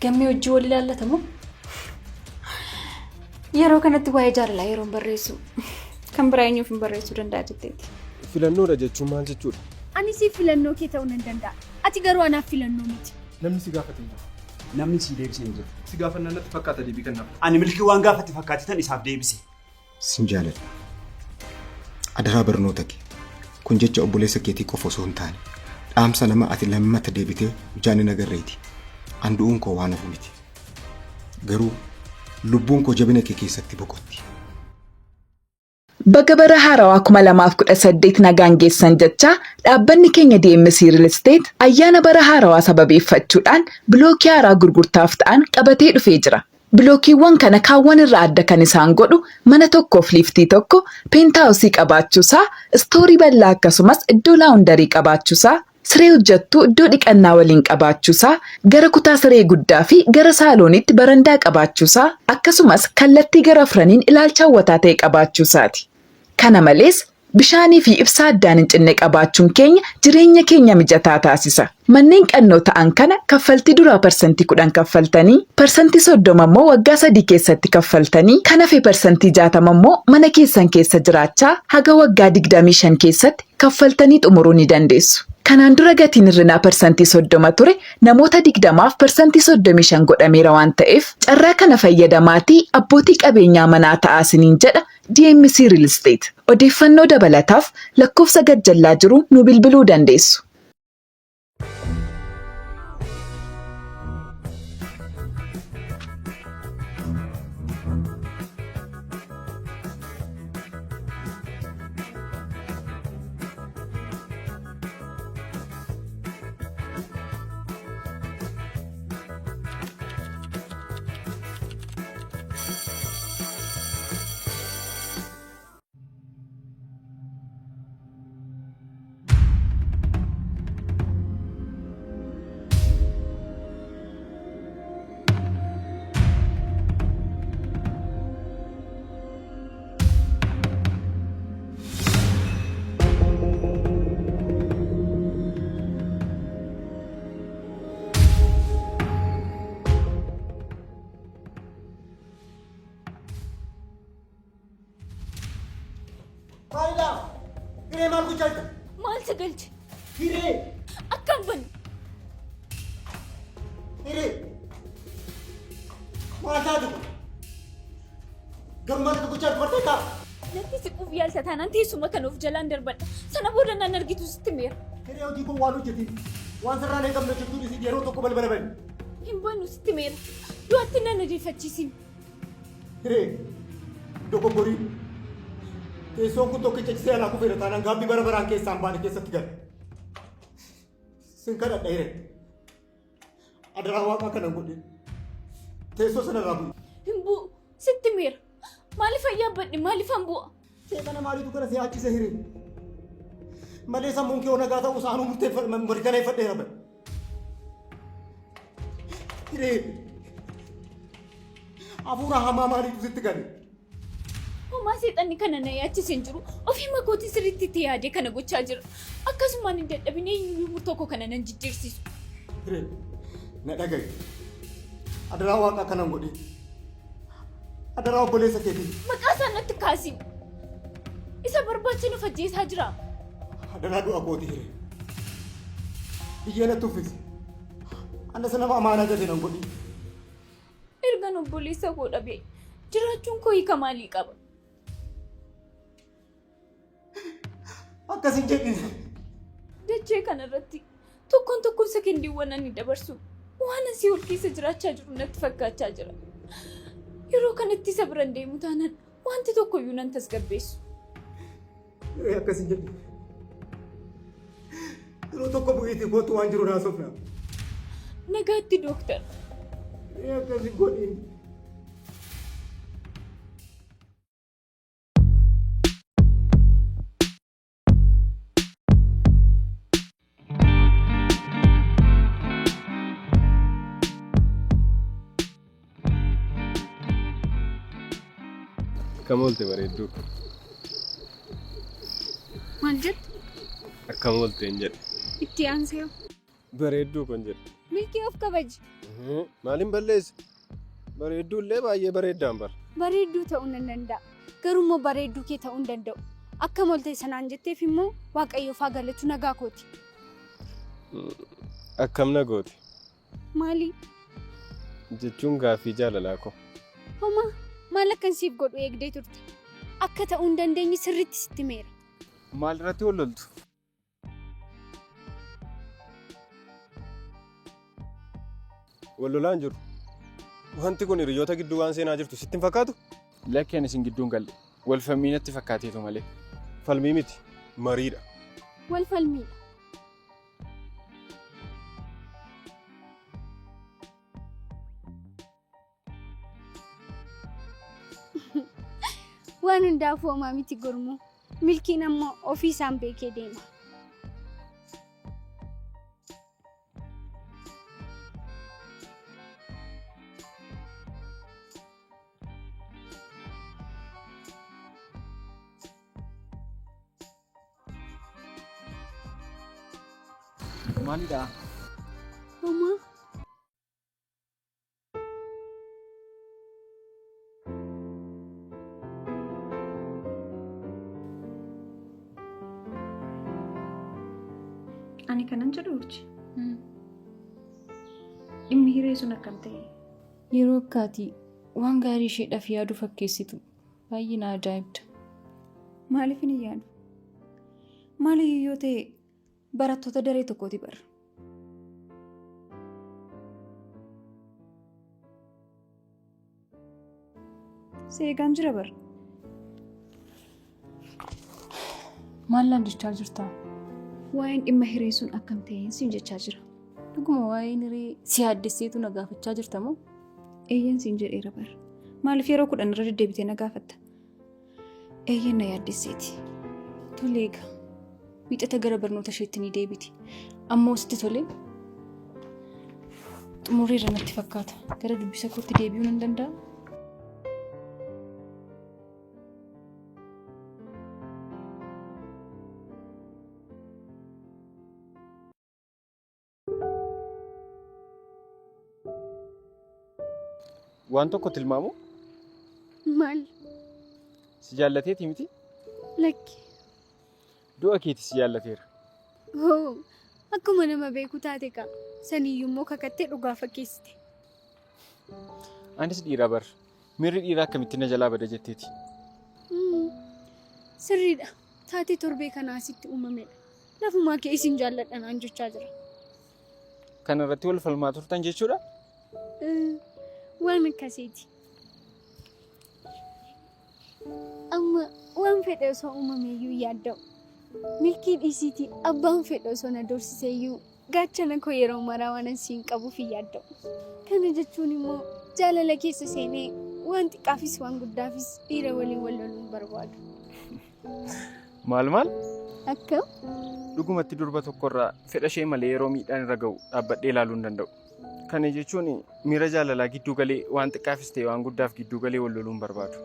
gammee hojii wal ilaallatamu yeroo kanatti waa'ee jaalalaa yeroon barreessu kan biraa eenyuuf hin barreessuu danda'a jetteeti. Filannoodha jechuun maal jechuudha? Ani si filannoo kee ta'uu nan danda'a. Ati garuu anaaf filannoo miti. Namni si gaafate hin jiru. Namni si deebisee hin jiru. Si gaafannaan natti fakkaata deebii kennaaf. Ani milkii waan gaafate fakkaate tan isaaf deebise. Sin jaaladha. Adaraa barnoota kee. Kun jecha obboleessa keetii qofa osoo hin taane. Dhaamsa nama ati lammata deebitee jaani nagarreeti. Andu'uun koo waan hafu miti. Garuu lubbuun koo jabina kee keessatti boqotti. Baga bara haarawaa 2018 nagaan geessan jecha dhaabbanni keenya DMC Real Estate ayyaana bara haarawaa sababeeffachuudhaan bilookii haaraa gurgurtaaf ta'an qabatee dhufee jira. Bilookiiwwan kana kaawwan irraa adda kan isaan godhu mana tokkoof liiftii tokko, peentaawusii qabaachuusaa, istoorii bal'aa akkasumas iddoo laawundarii qabaachuusaa, siree hojjattuu iddoo dhiqannaa waliin qabaachuusaa, gara kutaa siree guddaa fi gara saalooniitti barandaa qabaachuusaa, akkasumas kallattii gara afraniin ilaalcha hawwataa ta'e qabaachuusaati. Kana malees bishaanii fi ibsaa addaan hin cinne qabaachuun keenya jireenya keenya mijataa taasisa. Manneen qannoo ta'an kana kaffaltii duraa %10 kaffaltanii, %30 immoo waggaa 3 keessatti kaffaltanii, kan hafe %60 immoo mana keessan keessa jiraachaa haga waggaa 25 keessatti kaffaltanii xumuruu ni dandeessu. Kanaan dura gatiin hir'inaa %30 ture namoota 20f %35 godhameera waan ta'eef carraa kana fayyadamaatii abbootii qabeenyaa manaa ta'aa isiniin jedha DMC Real Estate. Odeeffannoo dabalataaf lakkoofsa gajjallaa jiru nu bilbiluu dandeessu. Maal sagalche? Hiree! Akkam bani? Hiree! Maal taatu? Gammada tokkochaa dubartee ta'a. Lafti siquuf yaalta taanaan teessuma kan of jalaan darbadha. Sana booda naan argitu sitti meera. Hiree hojii kun waan hojjetiin. Waan sirraan eegamne jechuun yeroo tokko balbala bani. Hin bannu sitti meera. Du'aatti naan adeeffachiisin. Hiree! Dogoggorii! Teessoon kun tokkicha cisee alaa kufeera taanaan gaabbii bara baraan keessaan baane keessatti gala. Sin kadhadha hiree. Adaraa waaqaa kanan godhe. Teessoo sanarraa bu'e. Hin bu'u sitti meera. Maaliif ayyaabadhe maaliifan bu'a? Seeqana maaliitu kana si haachise hiree? Malee sammuun kee nagaa ta'uu isaanuu mirkaneeffadheera bane. Hiree! Hafuura hamaa maaliitu sitti gale? Homaa seexanni kana na yaachisen jiru ofii makootii sirriitti itti yaadee kana gochaa jira. Akkasumaan hin dadhabine eenyuyyuu murtoo koo kana nan jijjiirsiisu. Hiree! Na dhagaye. Adaraa waaqaa kanan godhe. Adaraa obboleessa keetii. Maqaa isaa natti kaasiin. Isa barbaacha nu fajjeessaa jira. Adaraa du'a kooti hiree. Biyyee natti uffisi. Anna sanama amaanaa gate nan godhi. Ergan obboleessa koo dhabee jiraachuun koo hiika maalii qaba? Akkasin jedhine. Dachee kanarratti tokkoon sekendiiwwan ani dabarsu waan asii ol keessa jiraachaa jiru natti fakkaachaa jira. Yeroo kanatti isa biran deemu taanaan wanti tokkoyyuu nan tasgabbeessu. Akkasin jedhine. Yeroo tokko bu'iitii kootu waan jiru naasofna. Nagaatti dooktar. Akkasin godhin. Akkam oolte bareedduu. Maal jettu? Akkam oolteen jedhe. Itti aansee. Bareedduu kan jedhe. Milkii of kabaji. Maaliin balleessa? Bareedduullee baay'ee bareeddaan bara. Bareedduu ta'uu nan danda'a. Garuu bareedduu kee ta'uu hin danda'u. Akka molte sanaan jetteef immoo Waaqayyoof haa galatu nagaa kooti. Akkam nagooti? Maali? Jechuun gaaffii jaalalaa koo. Homa maal akkan siif godhu eegdee turte? Akka ta'uu hin dandeenye sirriitti sitti meera. Maal irratti wal loltu? Wal lolaan jiru. Wanti kun hiriyoota gidduu waan seenaa jirtu sitti hin fakkaatu? Lakki ani isin gidduun galle. Wal falmii natti fakkaateetu malee. Falmii miti. Mariidha. Wal falmiidha. Waan hundaafuu homaa miti gurmuu. Milkiin ammoo ofii isaan beekee deema. Maalidha? Homaa. Ani kanan jedhu urji. Dhimmi hiree sun akkam ta'e? Yeroo akkaatii waan gaarii isheedhaaf yaadu fakkeessitu baay'ee na ajaa'ibda. Maaliif hin yaadu? Maaliif yoo ta'e barattoota daree tokkooti bara. Seegaan jira bara. Maal jechaa jirta? Waa'een dhimma hiree sun akkam ta'e siin jechaa jira. Dhuguma waa'een hiree si yaaddesseetu na gaafachaa jirta moo? Eeyyeen siin jedheera bara. Maaliif yeroo 10 irra deddeebitee na gaafatta? Eeyyeen na yaaddesseeti. Tolee egaa. Wiixata gara barnoota isheetti ni deebiti. Ammoo sitti tolee? Xumureera natti fakkaata. Gara dubbisa kootti deebi'uu nan danda'a? Waan tokko tilmaamu? Maal? Si jaallateeti miti? Lakki. Du'a keeti si jaallateera. Hoo, akkuma nama beeku taate kaa. Saniyyuu immoo kakattee dhugaa fakkeessite. Anis dhiira bara. Miirri dhiiraa akkamitti na jalaa bada jetteeti? Sirriidha. Taatee torbee kanaa asitti uumamedha. Lafumaa kee isin jaalladha naan jechaa jira. Kana irratti wal falmaa turtan jechuudha? Waan akkasiiti. Amma waan fedhe osoo uumameeyyuu yaadda'u. Milkii dhiisiitii abbaan fedhe osoo na dorsiseeyyuu gaachana koo yeroo maraa waan asiin qabuuf yaadda'u. Kana jechuun immoo jaalala keessa seenee waan xiqqaafis waan guddaafis dhiira waliin wal loluun barbaadu. Maal? Akkam? Dhugumatti durba tokkorraa fedha ishee malee yeroo miidhaan irra ga'u dhaabbadhee ilaaluu hin danda'u. Kana jechuun miira jaalalaa gidduu galee waan xiqqaafis ta'e waan guddaaf gidduu galee wal loluun barbaadu.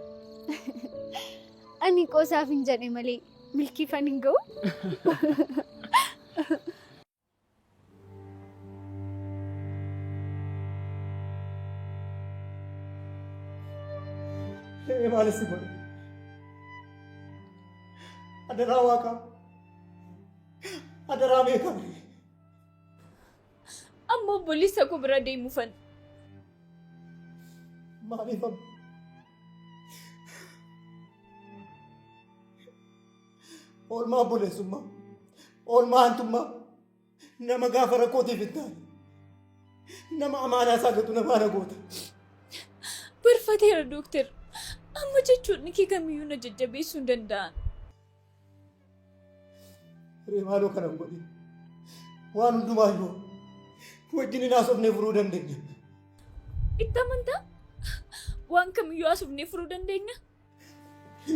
Ani qoosaaf hin jedhe malee milkiifan hin ga'u. Maalessi godhe? Adaraa waaqaa. Adaraa beekame. Ammoo obboleessa koo bira deemuufan. Maaliif amma? Oolmaa obboleessummaa, oolmaa hantummaa, nama gaafa rakkootiif hin taane, nama amaanaa isaa gatu namaa goota. Barfateera dooktar. Amma jechuun kee kamiyyuu na jajjabeessuu hin danda'an. Hiree maaloo kana hin godhin. Waan hundumaayyuu wajjin hin haasofnee furuu dandeenya. Itti amantaa? Waan kamiyyuu haasofnee furuu dandeenya?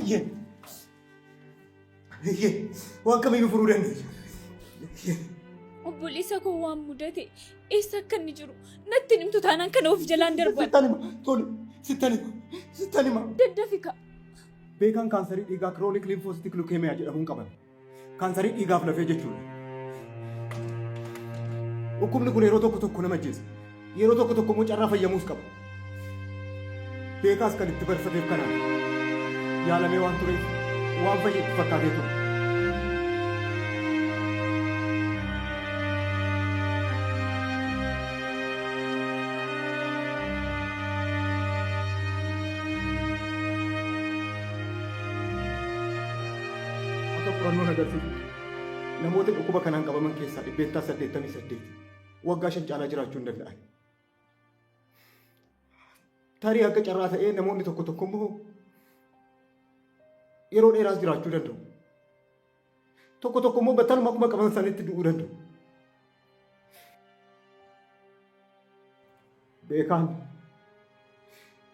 Iyyee. Waan kamiyyuu furuu dandeenya. Obboleessa koo waan mudate eessa akka inni jiru natti himtu taanaan kana of jalaan darban. Sittan hima. Tole. Sittan hima. Daddafika. Beekaan kaansarii dhiigaa kiroonik liimfoositik lukeemiyaa jedhamuun qaban. Kaansarii dhiigaaf lafee jechuudha. Dhukkubni kun yeroo tokko nama ajjeesa. yeroo tokko immoo carraa fayyadamuus qaba. Beekaas kan itti barfateef kanaaf yaalamee waan tureef waan fayyadu fakkaatee ture. Akka qorannoon agarsiisu namoota dhukkuba kanaan qabaman keessaa 88 waggaa 5 caalaa jiraachuu hin danda'an. Tarii akka carraa ta'ee namoonni tokko immoo yeroo dheeraas jiraachuu danda'u. Tokko immoo battaluma akkuma qaban sanitti du'uu danda'u. Beekaan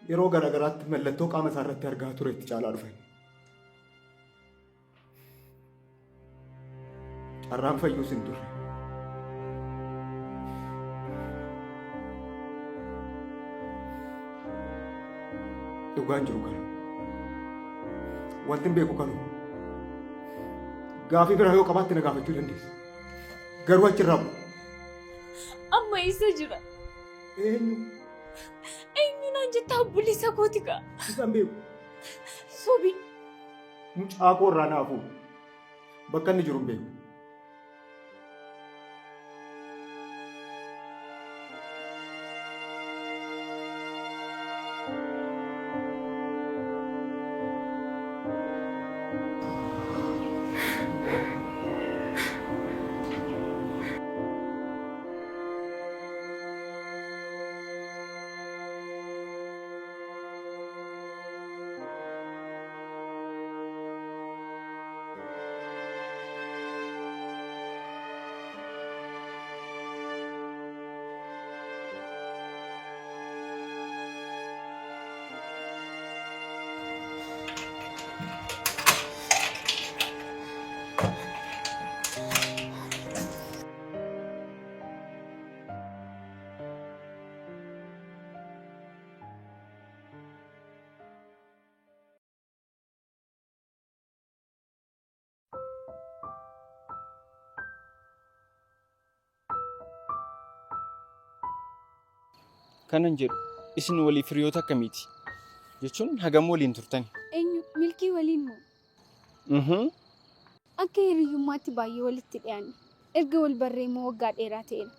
yeroo garaagaraatti mallattoo qaama isaa irratti argaa turetti caalaa dhufan. Carraan fayyuus hin turre. Dhugaan jiru kana. Wanti hin beeku kanu. Gaafii biraa yoo qabaatte na gaafachuu dandeessa. Garuu achirraa bu'u. Amma isa jira. Eenyu? Eenyu naan jettaa obboleessa kooti kaa? Isaan beeku. Sobi. Mucaa koo irraa naafuu. Bakka inni jiru hin beeku. Kanan jedhu isin waliif hiriyoota akkamiiti? Jechuun hagam waliin turtani? Eenyu milkii waliin moo? Akka hiriyyummaatti baay'ee walitti dhiyaanne. Erga wal barree immoo waggaa dheeraa ta'eera.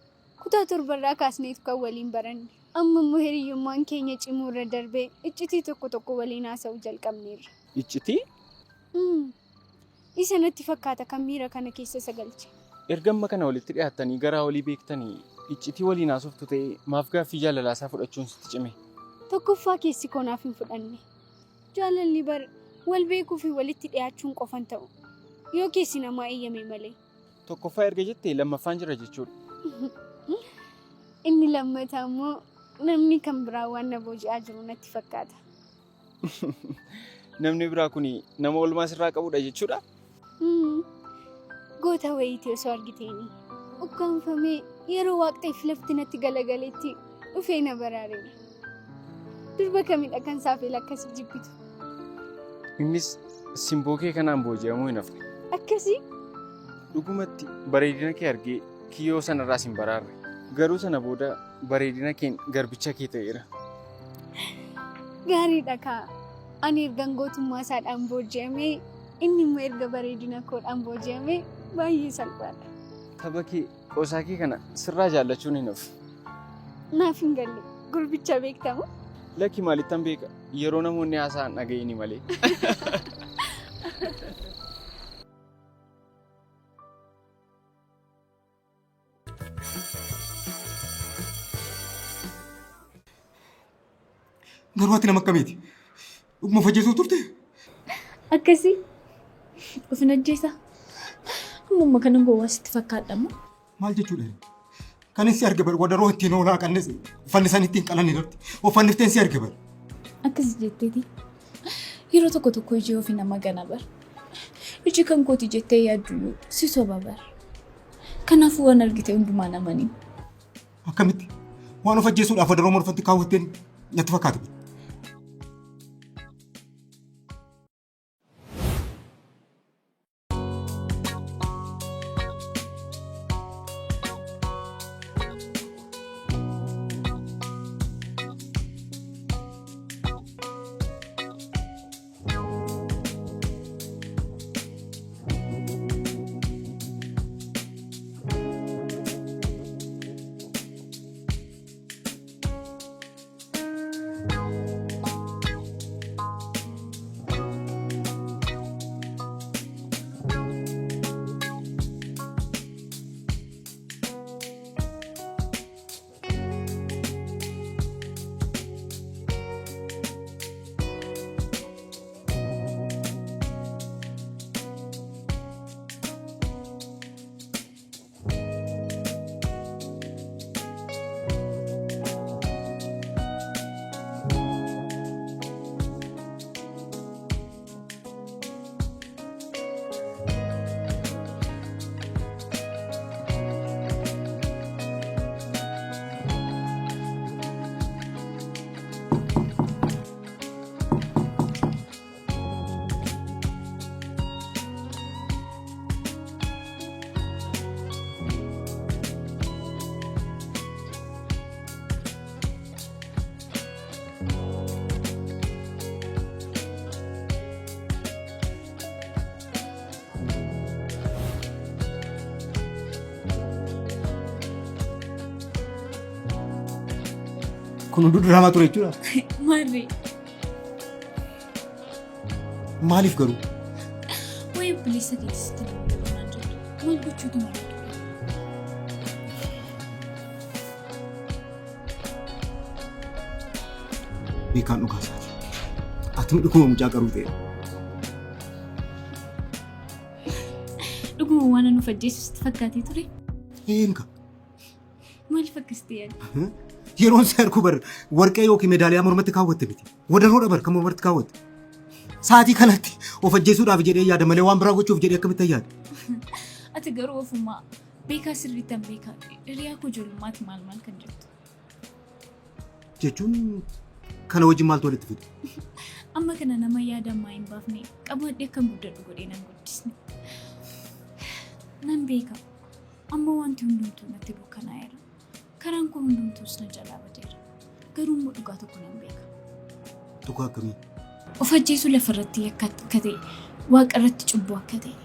Kutaa torbarraa kaasneetu kan waliin baranne. Amma immoo hiriyyummaan keenya cimuu irra darbee iccitii tokko waliin haasa'uu jalqabneerra. Iccitii? Isa natti fakkaata kan miira kana keessa sagalche. Erga amma kana walitti dhiyaattanii garaa walii beektanii iccitii waliin haasoftu ta'ee maaf gaaffii jaalalaasaa fudhachuun sitti cime? Tokkoffaa keessi koonaaf hin fudhanne. Jaalalli bar wal beekuu fi walitti dhiyaachuun qofan ta'u. Yoo keessi namaa eeyyame malee. Tokkoffaa erga jettee lammaffaan jira jechuudha. Inni lammataa immoo namni kan biraa waan na booji'aa jiru natti fakkaata. Namni biraa kun nama oolmaa sirraa qabudha jechuudha? Goota wayiitii osoo argiteeni. Ukkaanfamee yeroo waaqxeef lafti natti galagaleetti dhufee na baraareera. Durba kamidha kan saafela akkasii jibbitu? Innis simboo kee kanaan booji'amuu hin hafne. Akkasii? Dhugumatti bareedina kee argee kiyyoo sanarraas hin baraarre. Garuu sana booda bareedina keen garbicha kee ta'eera. Gaariidha kaa. Ani ergan gootummaa isaadhaan booji'amee inni immoo erga bareedina koodhaan booji'amee baay'ee salphaadha. Tapha kee qoosaa kee kana sirraa jaallachuun hin hafu. Naaf hin galle gurbicha beektamu? Lakki maalittan beeka yeroo namoonni haasa'an dhaga'ini malee. Garuu ati nama akkamiiti? Dhuguma fajjeesuu turte? Akkasii? Ofin ajjeesaa? Amma kana gowwaa sitti fakkaadhamu? Maal jechuudha? Kanis si arge bar wadaroo ittiin oolaa qannes uffanni isaan ittiin qalan irratti uffannifteen si arge bar. Akkas jetteeti. Yeroo tokko ijii ofii nama gana bar. Iji kan kooti jettee yaaddu si soba bar. Kanaafuu waan argite hundumaa namanii. Akkamitti? Waan of ajjeesuudhaaf wadaroo morfatti kaawwatteen natti fakkaata. Kun hunduu diraamaa ture jechuudha. Maali? Maaliif garuu? Wayi bilisa keessatti nama jiru. Maal gochuutu malu? Beekaan dhugaa isaati. Ati dhuguma mucaa garuu ta'e. Dhuguma waan nu fajjeessutti fakkaatee ture. Eenka. Maaliif akkasitti yaadda? Yeroon si argu bar warqee yookiin meedaaliyaa mormatti kaawwatte miti. Wadaroo bar kan mormatti kaawwatte. Sa'aatii kanatti of ajjeesuudhaaf jedhee yaada malee waan biraa gochuuf jedhee akkamitti yaada? Ati garuu ofumaa beekaa sirriitti hin beekaa. Hiriyaa koo ijoollummaatti maal kan jirtu? Jechuun kana wajjin maaltu walitti fide? Amma kana nama yaada ammaa hin baafne qabaadhee kan guddadhu godhee nan guddisne. Nan beeka. Amma wanti hundumtuu natti dukkanaa'eera. Karaan koo hundumtuus na jalaa badeera. Garuu immoo dhugaa tokko nan beeka. Dhugaa akkamii? Of ajjeesuu lafarratti akka ta'e, waaqa irratti cubbuu akka ta'e.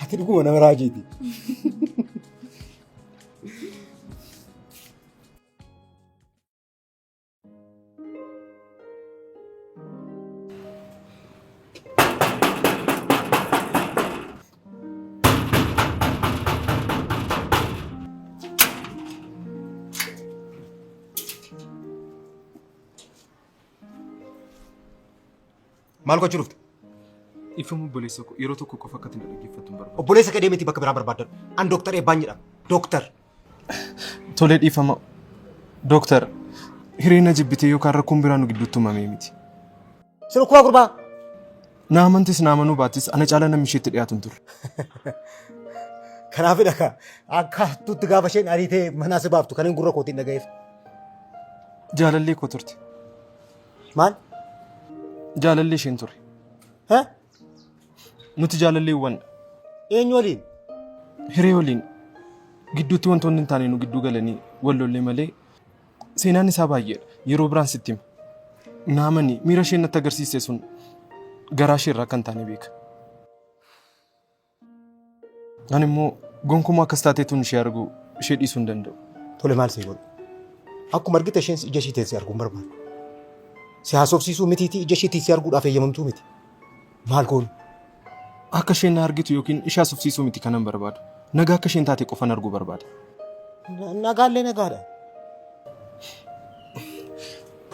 Ati dhuguma nama raajiiti. Maal gochuu dhufte? Ifamu obboleessa koo yeroo tokko qofa akkatti na dhaggeeffatu hin barbaadu. Obboleessa kee deemiti bakka biraa barbaaddan. An Dooktar Eebbaan jedhama. Dooktar. Tolee dhiifama. Dooktar hiriina jibbitee yookaan rakkoon biraa nu gidduutti uumamee miti. Sirna kubbaa gurbaa. Na amantis na amanuu baattis ana caalaa namni isheetti dhiyaatu hin turre. Kanaafidha ka akka tutti gaafa isheen ariitee manaa si baaftu kan hin gurra kootiin dhaga'eef. Jaalallee koo turte. Maal? Jaalallee isheen ture. Nuti jaalalleewwan. Eenyu waliin? Hiree waliin. Gidduutti wantoonni hin taane nu gidduu galanii wal lollee malee seenaan isaa baay'eedha. Yeroo biraan sitti hima. Naamani miira isheen natti agarsiiste sun garaa ishee irraa kan taane beeka. Ani immoo gonkumaa akkas taateetuun ishee argu ishee dhiisuu hin danda'u. Tole maal sii godhu? Akkuma argite isheen ija ishee teessee arguun barbaadu. Si haasofsiisuu mitiitii ija ishee teessee arguudhaaf eeyyamamtuu miti. Maal goonu? Akka isheen na argitu yookiin ishee haasofsiisuu miti kanan barbaadu. Nagaa akka isheen taate qofan arguu barbaada. Nagaallee nagaadha.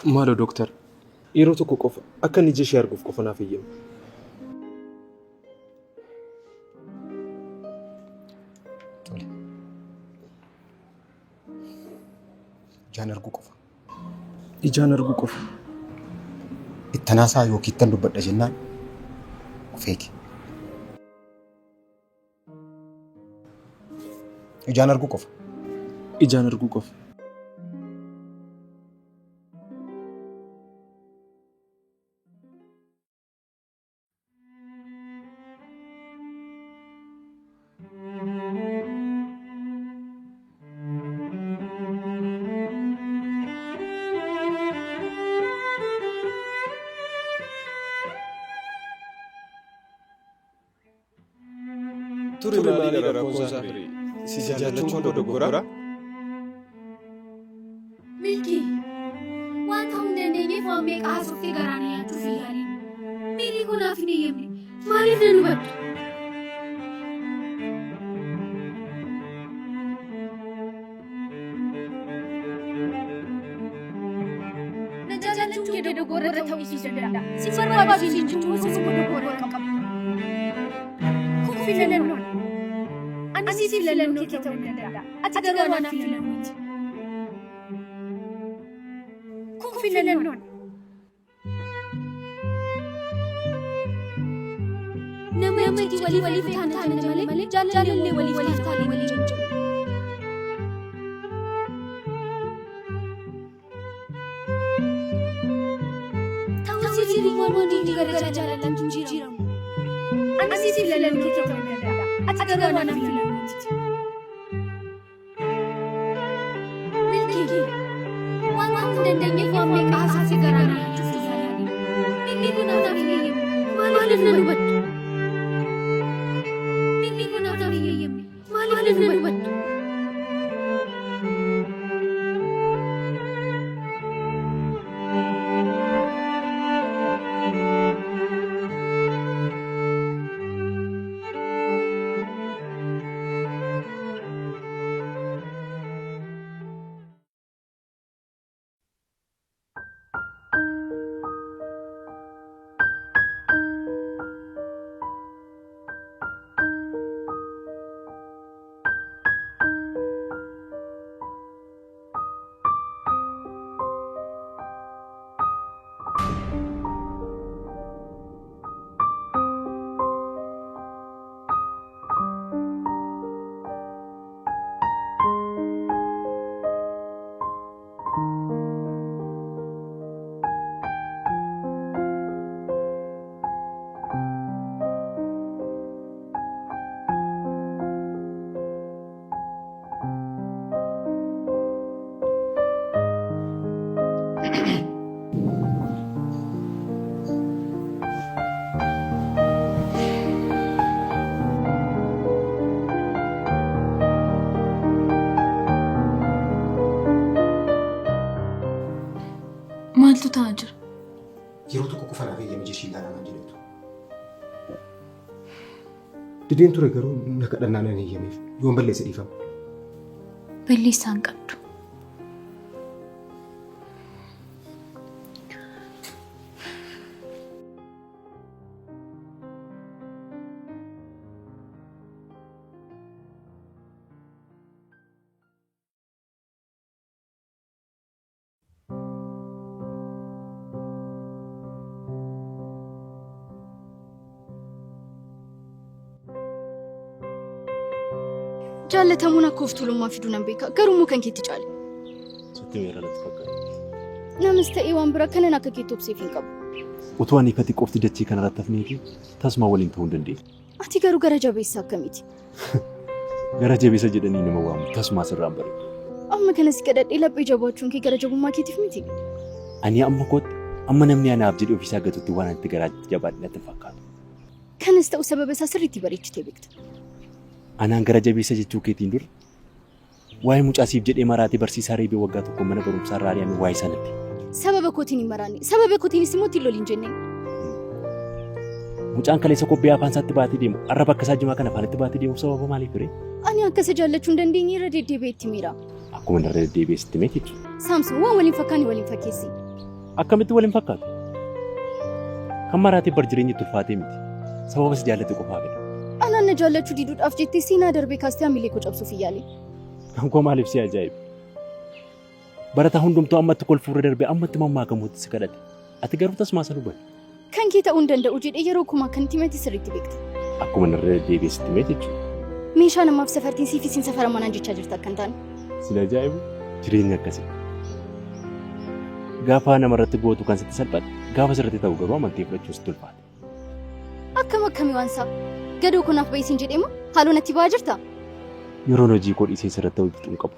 Maaloo dooktar yeroo tokko qofa akka ija ishee arguuf qofa naaf eeyyama. Ijaan arguu qofa. Ijaan arguu qofa. Ittanaasaa yookiin ittan dubbadha jennaan ofeeki. Ijaan arguu qofa. Ijaan arguu qofa. Turi maaliidha rakkoon isaa firee? Si jaallachuun koo dogoggora? Milkii, waan ta'uu hin dandeenyeef waan meeqa haasoftee garaan nyaachuuf yaali. Miilli kun naaf hin eeyyamne. Maaliif nan hubadhu? Na jaallachuun kee dogoggora ta'uu danda'a. Si barbaadu jechuun si dogoggora qaba. Filannoon. Ani si filannoo kee ta'uu danda'a. Ati garuu anaaf filannoo miti. Kun filannoon. Namni waliif taane malee jaalallee waliif taane malee jechuudha. Ta'uu si waan gara jaalallaan jijjiiramu. Ani si filannoo kee ta'uu danda'a. Ati garuu anaaf filannoo miti. Milkii, waan ta'uu dandeenyeef waan meeqa haasoftee garaan nyaachuuf yaali. Milli kun naaf hin eeyyamu. Maaliif nan hubadhu? Saajir. Yeroo tokko kufan afee yemii jeshii ilaalamaa jedhamtu. Dideen ture garuu na kadhannaan hin hiyyameef yoon balleessa dhiifama. Balleessaan qabdu. جالتمون كوفتو لما في دون بيكا قرمو كان كي تجالي ستي ميرا لتفكر نمستقي وان برا كان ناكا كي توبسي فين قبو وتواني فتي كوفتي جتشي كان رتفنيكي تسمع ولين تهون دندي أتي قرو قرجة بيسا كميتي قرجة بيسا جدني نموام تسمع سرام بري أما كان سكدت إلا بيجابوتشون كي قرجة بما كي تفميتي أني أما كوت أما نمني أنا أبجد وفيسا قدو توانا تقرأ جبات نتفكر كان استو سبب ساسرتي بريتش تبكت أنا قرجة بيسا جتشو كي تندر واي موج أسيب جد إماراتي برسي ساري بوقاتو كمانا بروم ساراري أمي واي سانتي سبب كوتيني مراني سبب كوتيني سموتي لولين جنين موج أنك ليسا كوبيا فانسات تباتي ديمو أربا كساجي ما كان فانت تباتي ديمو سبب مالي فري أنا أكسا جالتشون دنديني ردي دي بيت تميرا أكو من ردي بيت تميتي سامسون وان ولين فكاني ولين فكيسي أكملت ولين فكات كماراتي برجريني تلفاتي ميتي سبب بس جالتي كوبا أنا نجالتشو دي دود أفجتي سينا دربي كاستي عملي كوش أبسو فيالي كم مالف سي عجائب برتا هندم تو أما تقول فور دربي أما تمام ما كم هتسكرت أتقرب تسمع سلوبه كان كيتا أوندن دا وجد إيروكو ما كنتي ما تسريتي بيكت أكو من الردي بيستميتي ميشان ما في سفرتين سي في سين سفر ما نجي تشاجرتا كنتان سلا عجائب جرين كسي غافا أنا مرت بوتو كان ستسلبت غافا سرتي تو غرو ما تيفرت تلفات أكم وانسا قدو كنا في بيسين جد إما حالو نتي باجرتا يرونو جي كود إسي سرتو بتون قبو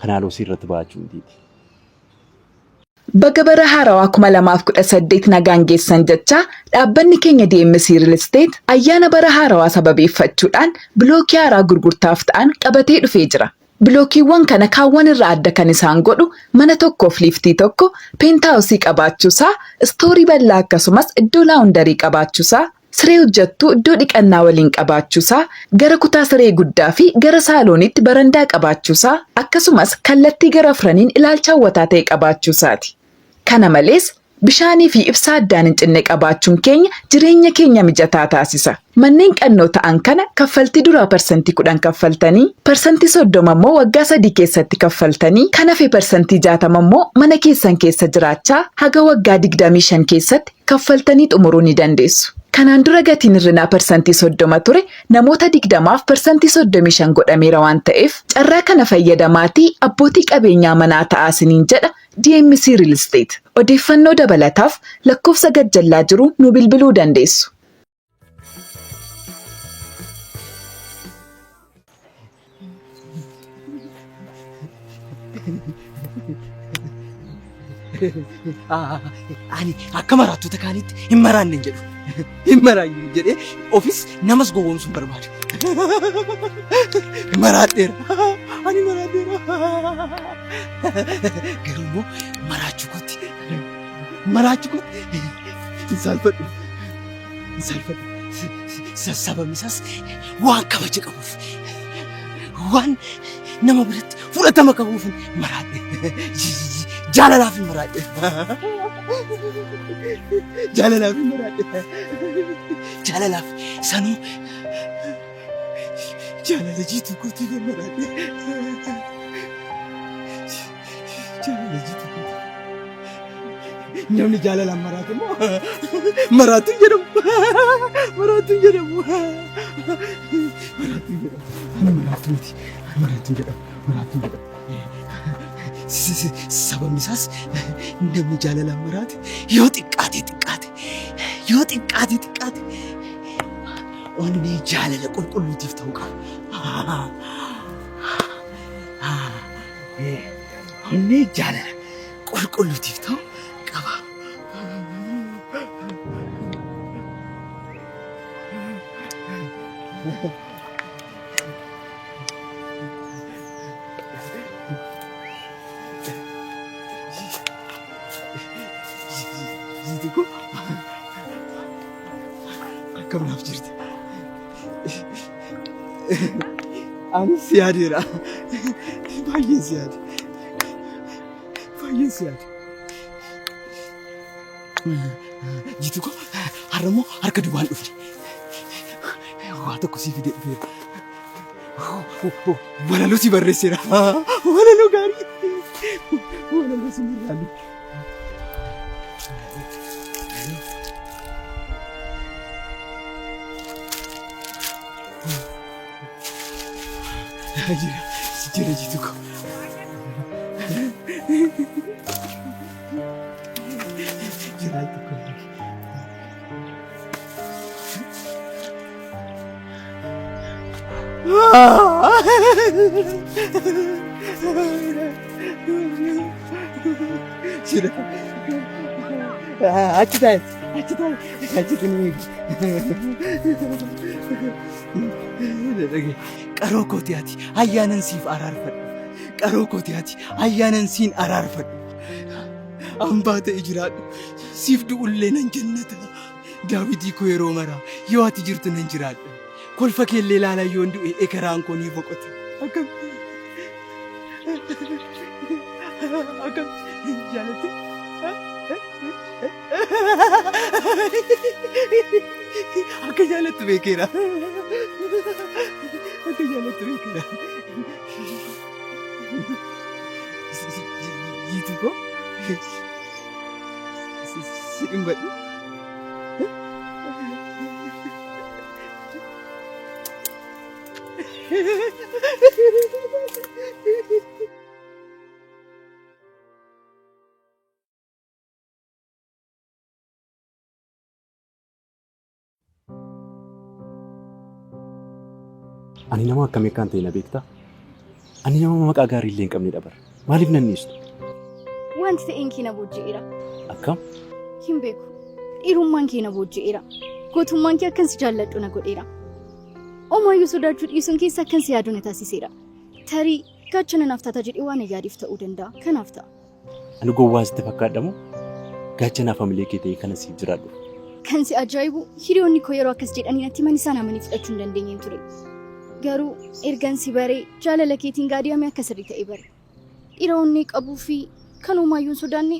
كنالو سيرت باجون ديدي Baga bara haarawaa 2018 nagaan geessan jecha dhaabbanni keenya DMC Real Estate ayyaana bara haarawaa sababeeffachuudhaan bilookii haaraa gurgurtaaf ta'an qabatee dhufee jira. Bilookiiwwan kana kaawwan irraa adda kan isaan godhu mana tokkoof liiftii tokko, peentaawusii qabaachuusaa, istoorii bal'aa akkasumas iddoo laawundarii qabaachuusaa, siree hojjettuu iddoo dhiqannaa waliin qabaachuusaa, gara kutaa siree guddaa fi gara saaloonitti barandaa qabaachuusaa, akkasumas kallattii gara afraniin ilaalcha hawwataa ta'e qabaachuusaati. Kana malees bishaanii fi ibsaa addaan hin cinne qabaachuun keenya jireenya keenya mijataa taasisa. Manneen qannoo ta'an kana kaffaltii duraa parsantii 10 kaffaltanii, parsantii 30 immoo waggaa 3 keessatti kaffaltanii, kan hafe parsantii 60 immoo mana keessan keessa jiraachaa haga waggaa 25 keessatti kaffaltanii xumuruu ni dandeessu. Kanaan dura gatiin hir'inaa parsantii 30 ture namoota 20f parsantii 35 godhameera waan ta'eef carraa kana fayyadamaatii abbootii qabeenyaa manaa ta'aa isiniin jedha DMC Real Estate. Odeeffannoo dabalataaf lakkoofsa gajjallaa jiru nu bilbiluu dandeessu. Ani akka maraatota kaanitti hin maraanne jedhu. Hin maraanne jedhee ofis namas gowwoomsuun barbaadu. Maraadheera. Ani maraadheera. Garuu immoo maraachuu kooti. Maraachuu kooti. Hin saalfadhu. Hin saalfadhu. Sababni isaas waan kabaja qabuuf. Waan nama biratti fudhatama qabuuf maraadhe. Jaalalaaf hin maraadhe. Jaalalaaf hin maraadhe. Jaalalaaf sanuu jaalala jiitu kooti hin maraadhe. Jaalala jiitu kooti. Namni jaalalaan maraatu immoo maraatuun jedhamu. Maraatuun jedhamu. Maraatuun jedhamu. Maraatuun miti. Maraatuun jedhamu. Maraatuun jedhamu. Sababni isaas namni jaalalaan maraate yoo xiqqaate onni jaalala qulqulluutiif ta'uu qaba. Onni jaalala qulqulluutiif ta'uu qaba. akkam naaf jirti. Ani si yaadeera. Baay'een si yaade. Baay'een si yaade. Jiitu ko har'ammoo harka duwwaan dhufte. Waa tokko si fidee dhufeera. Walaloo si barreesseera. Walaloo gaarii. Walaloo si mirraale. Jira jitu ko. Jira itu ko. Jira. Achi kini. Qaroo kootiyaati ayyaanan siif araarfadhu. Qaroo kootiyaati ayyaanan siin araarfadhu. Hambaa ta'e jiraadhu siif du'ullee nan jannata. Daawitii koo yeroo maraa yoo ati jirtu nan jiraadha. Kolfa keellee ilaalaa yoon du'e ekeraan koo ni boqota. Akkam jaalatte. Akka jaalattu beekeera. Akka jaalattu beekeera. Jiitu koo si dhimbadhu. Ani nama akkamii akkaan ta'e na beektaa? Ani nama maqaa gaarii illee hin qabnedha bara. Maaliif nan dhiistu? Wanti ta'een kee na booji'eera. Akkam? Hin beeku. Dhiirummaan kee na booji'eera. Gootummaan kee akkan si jaalladhu na godheera. Omaayyuu sodaachuu dhiisuun keessa akkan si yaadu na taasiseera. Tarii gaachana naaf taata jedhee waan yaadiif ta'uu danda'a. Kanaaf ta'a. Ani gowwaa sitti fakkaadhamu gaachanaaf hamilee kee ta'e kana siif jiraadhu. Kan si ajaa'ibu hiriyoonni koo yeroo akkas jedhanii natti mana isaan amanii fudhachuu hin dandeenye ture. Garuu ergan si baree jaalala keetiin gaadiyamee akka sirrii ta'e bare. Dhiironni qabuu fi kan Omaayyuun sodaanne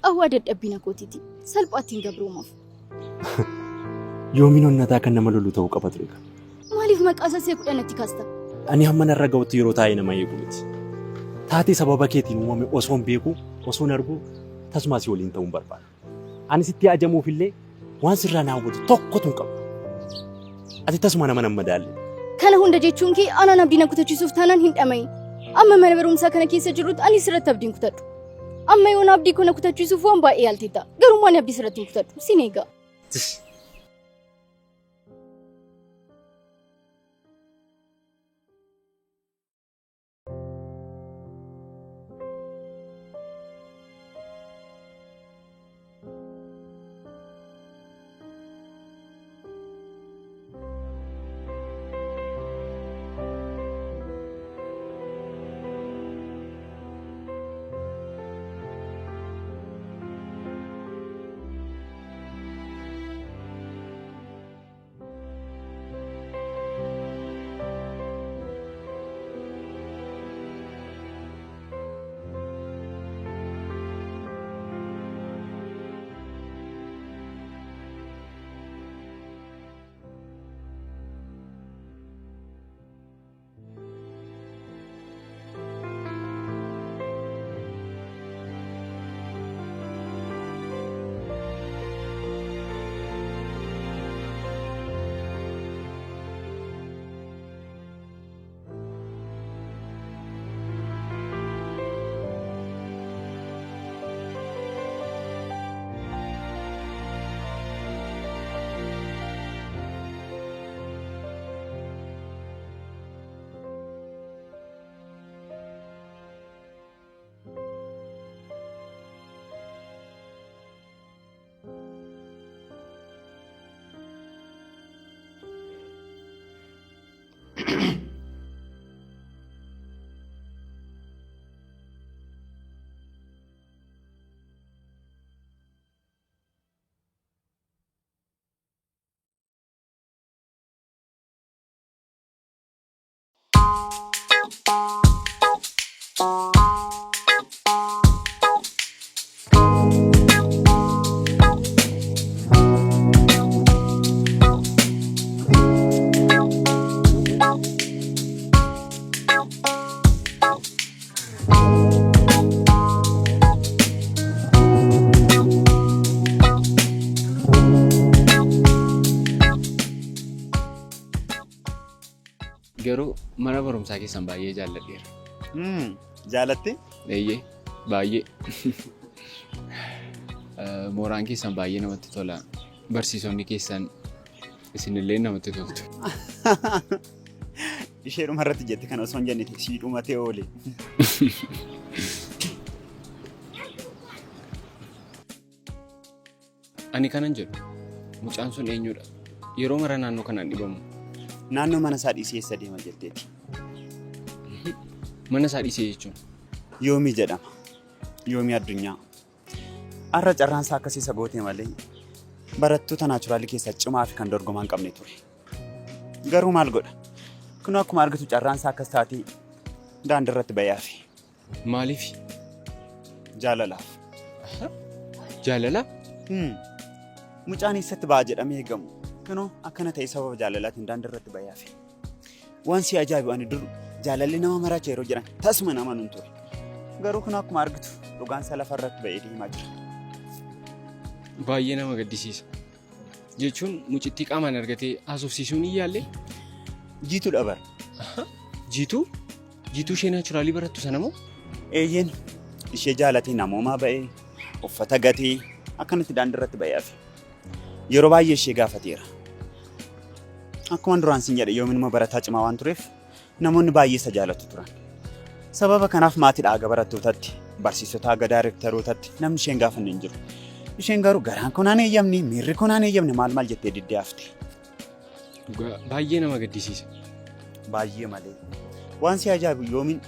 qawwaa dadhabbiina kootiiti. Salphaatti hin gabroomaaf. Yoomiin onnataa kan nama lolu ta'uu qaba ture. Maaliif maqaa isaa see kudhanatti kaasta? Ani hamma narra ga'utti yeroo taa'ee nama eegu miti. Taatee sababa keetiin uumame osoon beeku, osoon argu tasumaas waliin ta'uun barbaada. Ani sitti ajamuuf illee waan sirraa na hawwatu tokkotu hin qabu. Ati tasuma nama nama daalle. Kana hunda jechuun kee anaan abdii na kutachiisuuf taanaan hin dhamayin. Amma mana barumsaa kana keessa jirrutti ani sirratti abdiin kutadhu. Amma yoon abdii kana kutachiisuuf waan baay'ee yaaltita. Garuu waan abdii sirratti hin kutadhu. Sin eegaa. Garuu mana barumsaa keessan baay'ee jaalladheera. Jaalatte? Eeyyee baay'ee. Mooraan keessan baay'ee namatti tola. Barsiisonni keessan isinillee namatti toltu. Isheedhuma irratti jette kana osoo hin jenne siidhumatee oole. Ani kanan jedhu mucaan sun eenyudha? Yeroo mara naannoo kanaan dhibamu. Naannoo mana isaa dhiisee eessa deema jetteeti? Mana isaa dhiisee jechuun? Yoomii jedhama. Yoomii addunyaa. Har'a carraan isaa akkasii isa gootee malee barattoota naachuraalii keessaa cimaa fi kan dorgomaa hin qabne ture. Garuu maal godha? Kunoo akkuma argitu carraan isaa akkas taatee daandii irratti ba'eef. Maaliif? Jaalalaaf. Jaalalaaf? Mucaan eessatti ba'a jedhamee eegamu. Kunoo akkana ta'e sababa jaalalaatiin daandii irratti ba'eef. Waan si ajaa'ibu ani dur jaalalli nama maraacha yeroo jedhan tasuma nama nun ture. Garuu kunoo akkuma argitu dhugaan isaa lafa irratti ba'ee deemaa jira. Baay'ee nama gaddisiisa. Jechuun mucittii qaamaan argatee haasofsiisuun hin yaalle? Jiituu dhabar. Jiituu? Jiituu ishee naachuraalii barattu sana moo? Eeyyeen ishee jaalatee namoomaa ba'ee uffata gatee akkanatti daandii irratti ba'eef. Yeroo baay'ee ishee gaafateera. Akkuma duraan sin jedhe yoomiin immoo barataa cimaa waan tureef namoonni baay'ee isa jaalatu turan. Sababa kanaaf maatiidhaa aga barattootatti, barsiisotaa aga daayirektarootatti namni isheen gaafanne hin jiru. Isheen garuu garaan konaan eeyyamni, miirri konaan eeyyamni maal jettee diddee hafte. Baay'ee nama gaddisiisa. Baay'ee malee. Waan si ajaa'ibu yoomiin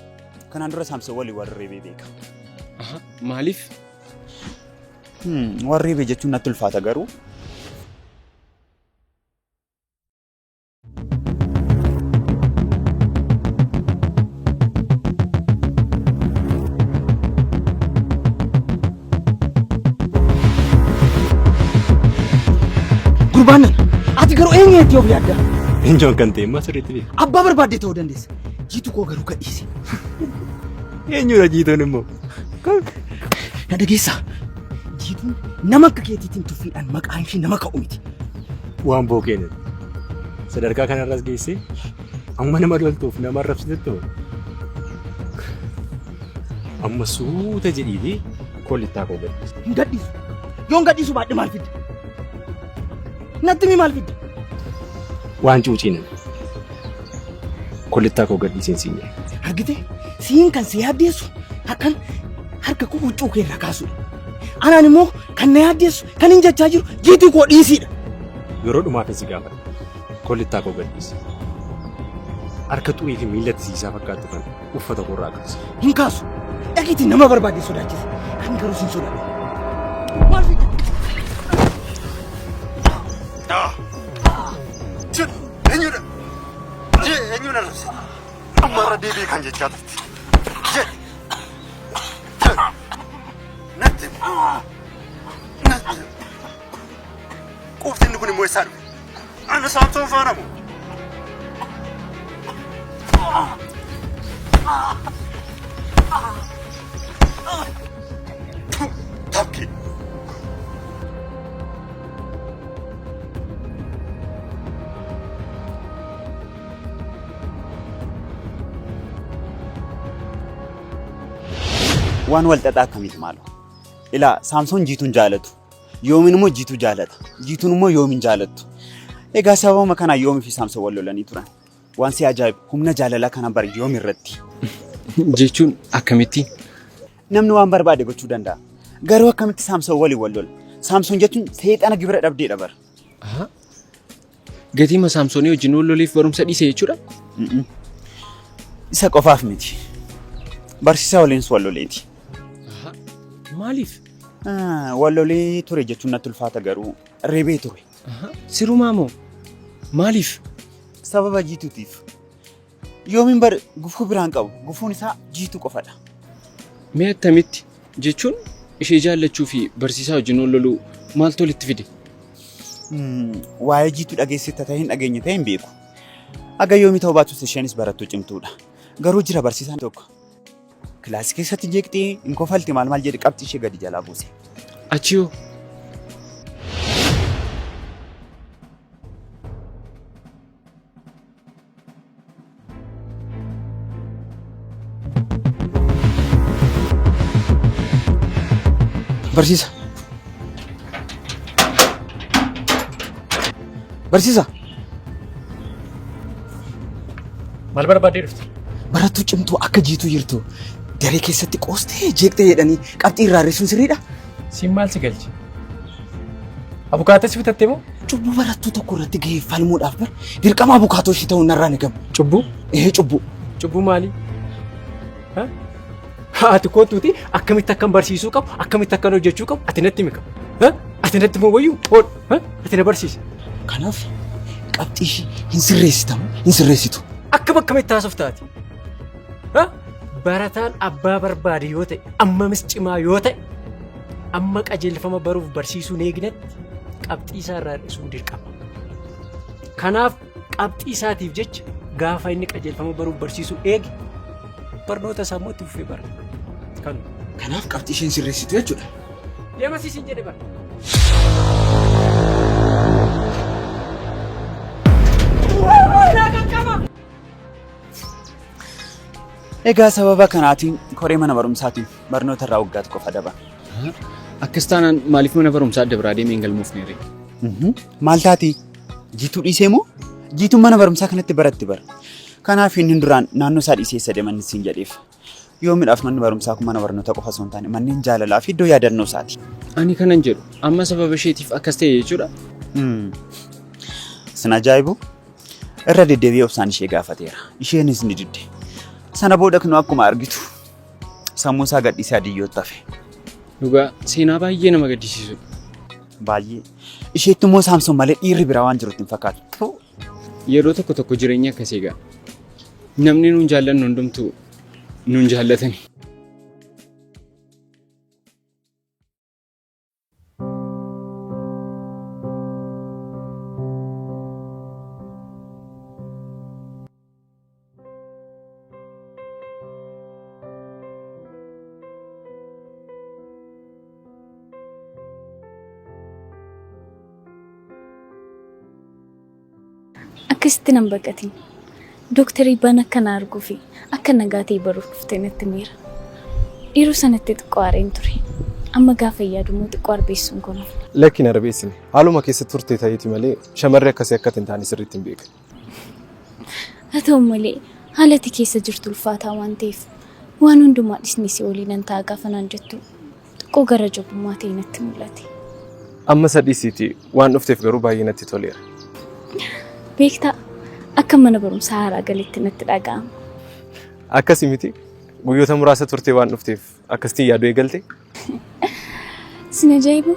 kanaan dura Saamsoon walii warreebee beeka. Maaliif? Warreebee jechuun natti ulfaata garuu. Gurbaanan ati garuu eenyuutti of yaadda? Eenyuun kan ta'e immoo sirriitti beeku. Abbaa barbaadde ta'uu dandeessa. Jiitu koo garuu gadhiisi. Eenyudha jiituun immoo? Na dhageessaa. Jiituun nama akka keetiitiin tuffiidhaan maqaan ishee nama ka'u miti. Waan bookeen sadarkaa kanarras geessee amma nama loltuuf nama arrabsitetti amma suuta jedhiitii kollittaa koo gadhiisa. Hin gadhiisu. Yoon gadhiisu baadhe maal fidda? Natti mi maal fidda? Waan cuuciin kollittaa koo gadhiiseen siin jedhe. Argite siin kan si yaaddeessu akkan harka koo huccuu kee irraa kaasudha. Anaan immoo kan na yaaddeessu kan hin jechaa jiru jiituu koo dhiisiidha. Yeroo dhumaaf si gaafata kollittaa koo gadhiisi. Harka xurii fi miila tisiisaa fakkaatu kan uffata koo irraa kaasa. Hin kaasu. Dhaqiitii nama barbaade sodaachisa. Kan garuu sin sodaadha. Maal fidda? Eenyudha? Eenyudha rabsi? Amma irra deebi'ee kan jechaa turte. Natti. Qofti inni kun immoo eessaa dhufe? Ana Saamsoon faana moo? Takki. Waan wal xaxaa akkamiiti maaloo? Ilaa Saamsoon jiituun jaalatu. Yoomiin immoo jiituu jaalata. Jiituun immoo yoomiin jaalattu. Egaa sababuma kanaa yoomii fi Saamsoon wal lolanii turan. Waan si ajaa'ibu humna jaalalaa kana bari yoomi irratti. Jechuun akkamitti? Namni waan barbaade gochuu danda'a. Garuu akkamitti Saamsoon waliin wal lola? Saamsoon jechuun seexana gibira dhabdeedha bara. Gatiima Saamsoonii wajjin wal loliif barumsa dhiise jechuudha? Isa qofaaf miti. Barsiisaa waliinis wal loleeti. Maaliif? Wal lolee ture jechuun natti ulfaata garuu reebee ture. Sirumaa moo? Maaliif? Sababa jiituutiif. Yoomiin bar gufuu biraan qabu gufuun isaa jiituu qofadha. Mee attamitti jechuun ishee jaallachuu fi barsiisaa wajjin ol loluu maaltu walitti fide? Waa'ee jiituu dhageessita ta'e hin dhageenye ta'e hin beeku. Aga yoomii ta'uu baatus isheenis barattuu cimtuudha. Garuu jira barsiisaan tokko. Kilaasii keessatti jeeqxee hin kofalti maal jedhi qabxii ishee gadi jalaa buuse. Achiyoo. Barsiisa. Barsiisa. Maal barbaadee dhufte? Barattuu cimtuu akka jiituu jirtu daree keessatti qoostee jeeqxee jedhanii qabxii irraa hir'isuun sirriidha. Siin maal si galche? Abukaatoo si bitatte moo? Cubbuu barattuu tokko irratti gahee falmuudhaaf bar dirqama abukaatoo ishee ta'uun narraa ni gamu. Cubbuu? Cubbuu. Cubbuu maali? Ati kootuuti akkamitti akkan barsiisuu qabu akkamitti akkan hojjechuu qabu ati natti himi qabu. Ati natti moo wayyuu ati na barsiisi. Kanaaf qabxii ishee hin sirreessitamu hin sirreessitu. Akkam akkamitti haasoftu taati? Barataan abbaa barbaade yoo ta'e ammamis cimaa yoo ta'e amma qajeelfama baruuf barsiisuun eegnatti qabxii isaa irraa hir'isuu dirqama. Kanaaf qabxii isaatiif jecha gaafa inni qajeelfama baruuf barsiisuu eege barnoota isaa immoo itti fufee bara. Kanaaf qabxii isheen sirreessitu jechuudha. Deema siin jedhe bara. Egaa sababa kanaatiin koree mana barumsaatiin barnoota irraa waggaatti qofa daban. Akkas taanaan maaliif mana barumsaa adda biraa deemee hin galmoofneere? Maal taati? Jiituu dhiisee moo? Jiituun mana barumsaa kanatti baratti bara. Kanaaf inni duraan naannoo isaa dhiisee isa deeman siin jedheef. Yoomiidhaaf manni barumsaa kun mana barnoota qofa osoo hin taane manneen jaalalaa fi iddoo yaadannoo isaati. Ani kanan jedhu amma sababa isheetiif akkas ta'e jechuudha. Sin ajaa'ibu irra deddeebi'ee obsaan ishee gaafateera. Isheenis ni didde. Sana booda kunoo akkuma argitu sammuu isaa gadhiisee adiyyootti hafe. Dhugaa seenaa baay'ee nama gaddisiisudha. Baay'ee. Isheetti immoo Saamsoon malee dhiirri biraa waan jirutti hin fakkaatu. Yeroo tokko jireenya akkasii egaa namni nuun jaallannu hundumtuu nuun jaallatani. Akkasitti nan baqatiin dooktarii baan akkana arguu fi akka nagaatee baruuf dhuftee natti miira. Dhiiruu sanatti xiqqoo aareen ture. Amma gaafa yaadummoo xiqqoo arbeessuun kun. Lakki na arbeessine. Haaluma keessatti turte ta'eeti malee shamarree akkasii akka hin taane sirriitti hin beeku. Haa ta'u malee haalati keessa jirtu ulfaataa waan ta'eef waan hundumaa dhisni si olii nan ta'a gaafa naan jettu xiqqoo gara jabummaa ta'e natti mul'ate. Amma sadhiisiiti waan dhufteef garuu baay'ee natti toleera. Beektaa akka mana barumsaa haaraa galitti natti dhaga'ama. Akkasii miti guyyoota muraasa turte waan dhufteef akkasitti yaaduu eegalte. Sin ajaa'ibu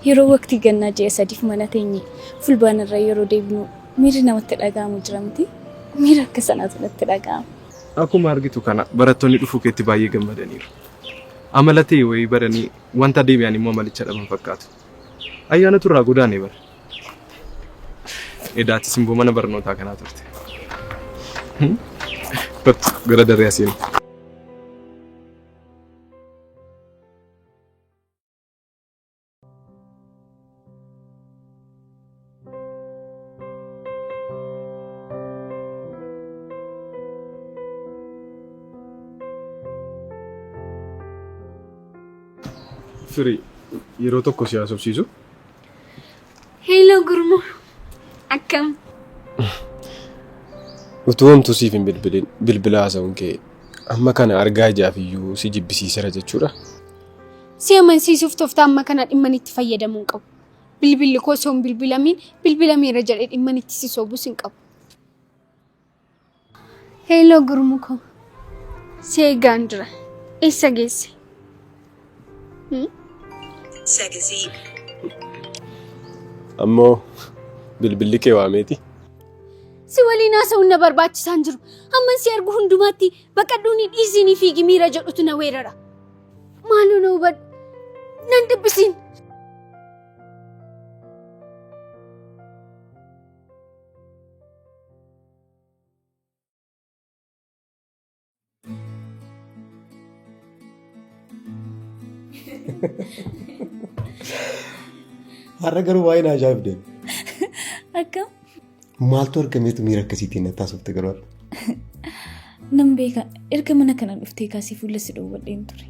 yeroo waqtii gannaa ji'a sadiif mana teenye fulbaana irra yeroo deebinu miirri namatti dhaga'amu jira miti. Miira akka sanaatu natti dhaga'ama. Akkuma argitu kana barattoonni dhufuu keetti baay'ee gammadaniiru. Amala ta'e wayii baranii wanta deebi'an immoo amalicha dhaban fakkaatu. Ayyaana turraa godaanee bara. Edaatis immoo mana barnootaa kanaa turte. Gara daree asiin. Firii yeroo tokko si haasofsiisu. Hello Gurmoo. Akkam. Utuu homtuu siif hin bilbila haasa'uun kee amma kana argaa ijaafiyyuu si jibbisiisera jechuudha. Si amansiisuuf tooftaa amma kana dhimma itti fayyadamuu qabu. Bilbilli koo osoo hin bilbilameera jedhee dhimma itti si soobus hin qabu. Hello Gurmoo koo. Si eegaan jira. Eessa geesse? Ammoo bilbilli kee waameeti. Si waliin haasa'uun na barbaachisaan jiru. Amman si argu hundumaatti baqadhuun dhiisinii fi gimiira jedhutu na weerara. Maaloo na hubadhu. Nan dubbisiin. Har'a garuu waa'ee na ajaa'ibde. Akkam? Maaltu argameetu miira akkasiitiin na taasifte garuu? Nan beeka erga mana kana dhuftee kaasee fuula si dhoowwadheen ture.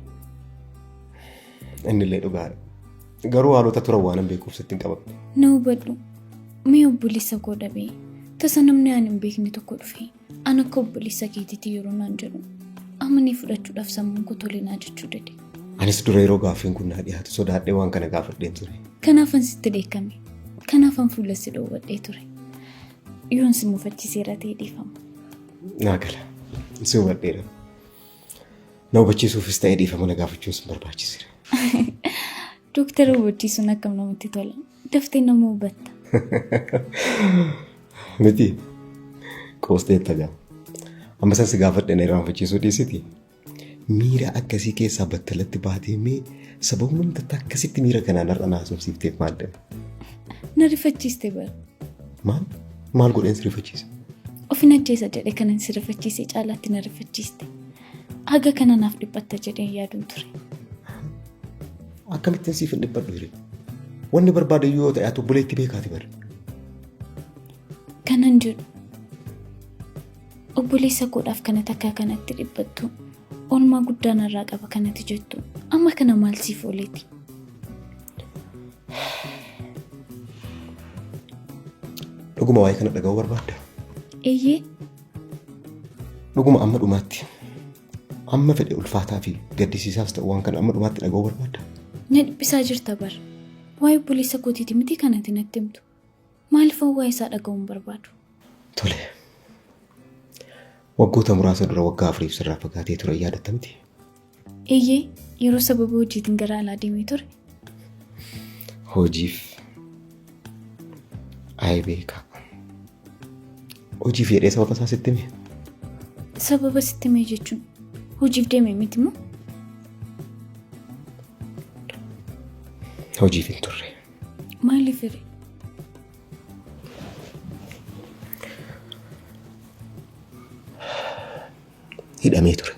Inni illee dhugaadha. Garuu haalota turan waan hin beekuuf sitti hin qabamne. Na hubadhu. Mee obboleessa koo dhabee tasa namni aan hin beekne tokko dhufe an akka obboleessa keetiitti yeroo naan jedhu amanee fudhachuudhaaf sammuun koo tolee naa jechuu dide. Anis dura yeroo gaaffiin kun naa dhiyaatu sodaadhee waan kana gaafadheen ture. Kanaafan sitti dheekkame. Kanaafan fuula si dhoowwadhee ture. Yoon si mufachiiseera ta'ee dhiifama. Naa gala. Si hubadheera. Na hubachiisuufis ta'ee dhiifama na gaafachuun sin barbaachiseera. Dooktara hubachiisuun akkam namatti tola. Daftee nama hubatta. Miti. Qoosteetta gaa. Amma san si gaafadhe na irraanfachiisuu dhiisiti. Miira akkasii keessaa battalatti baatee mee sababuma mudata akkasitti miira kanaan har'a naasofsiifteef maal dhabe? Na rifachiiste bara. Maal? Maal godheen si rifachiise? Ofin ajjeesa jedhe kanan si rifachiise caalaatti na rifachiiste. Haga kana naaf dhiphatta jedheen yaaduun ture. Akkamittiin siif hin dhiphadhu hire? Wanni barbaade yoo ta'e ati obboleetti beekaati bara. Kanan jedhu. Obboleessa koodhaaf kana takkaa kanatti dhiphattu. Oolmaa guddaa narraa qaba kanatti jettu. Amma kana maal siif ooleeti? Dhuguma waa'ee kana dhaga'uu barbaadda? Eeyyee. Dhuguma amma dhumaatti. Amma fedhe ulfaataa fi gaddisiisaas ta'u waan kana amma dhumaatti dhaga'uu barbaadda? Na dhiphisaa jirta bara. Waa'ee obboleessa kootiiti miti kanatti natti himtu. Maaliif waa'ee isaa dhaga'uun barbaadu? Tole. Waggoota muraasa dura waggaa 4 sirraa fagaatee ture yaadatta miti? Eeyyee, yeroo sababa hojiitiin gara alaa deemee ture. Hojiif ay beeka. Hojiif jedhee sababa isaa sitti hime? Sababa sitti hime jechuun hojiif deemee miti moo? Hojiif hin turre. Maaliif hire? Hidhamee ture.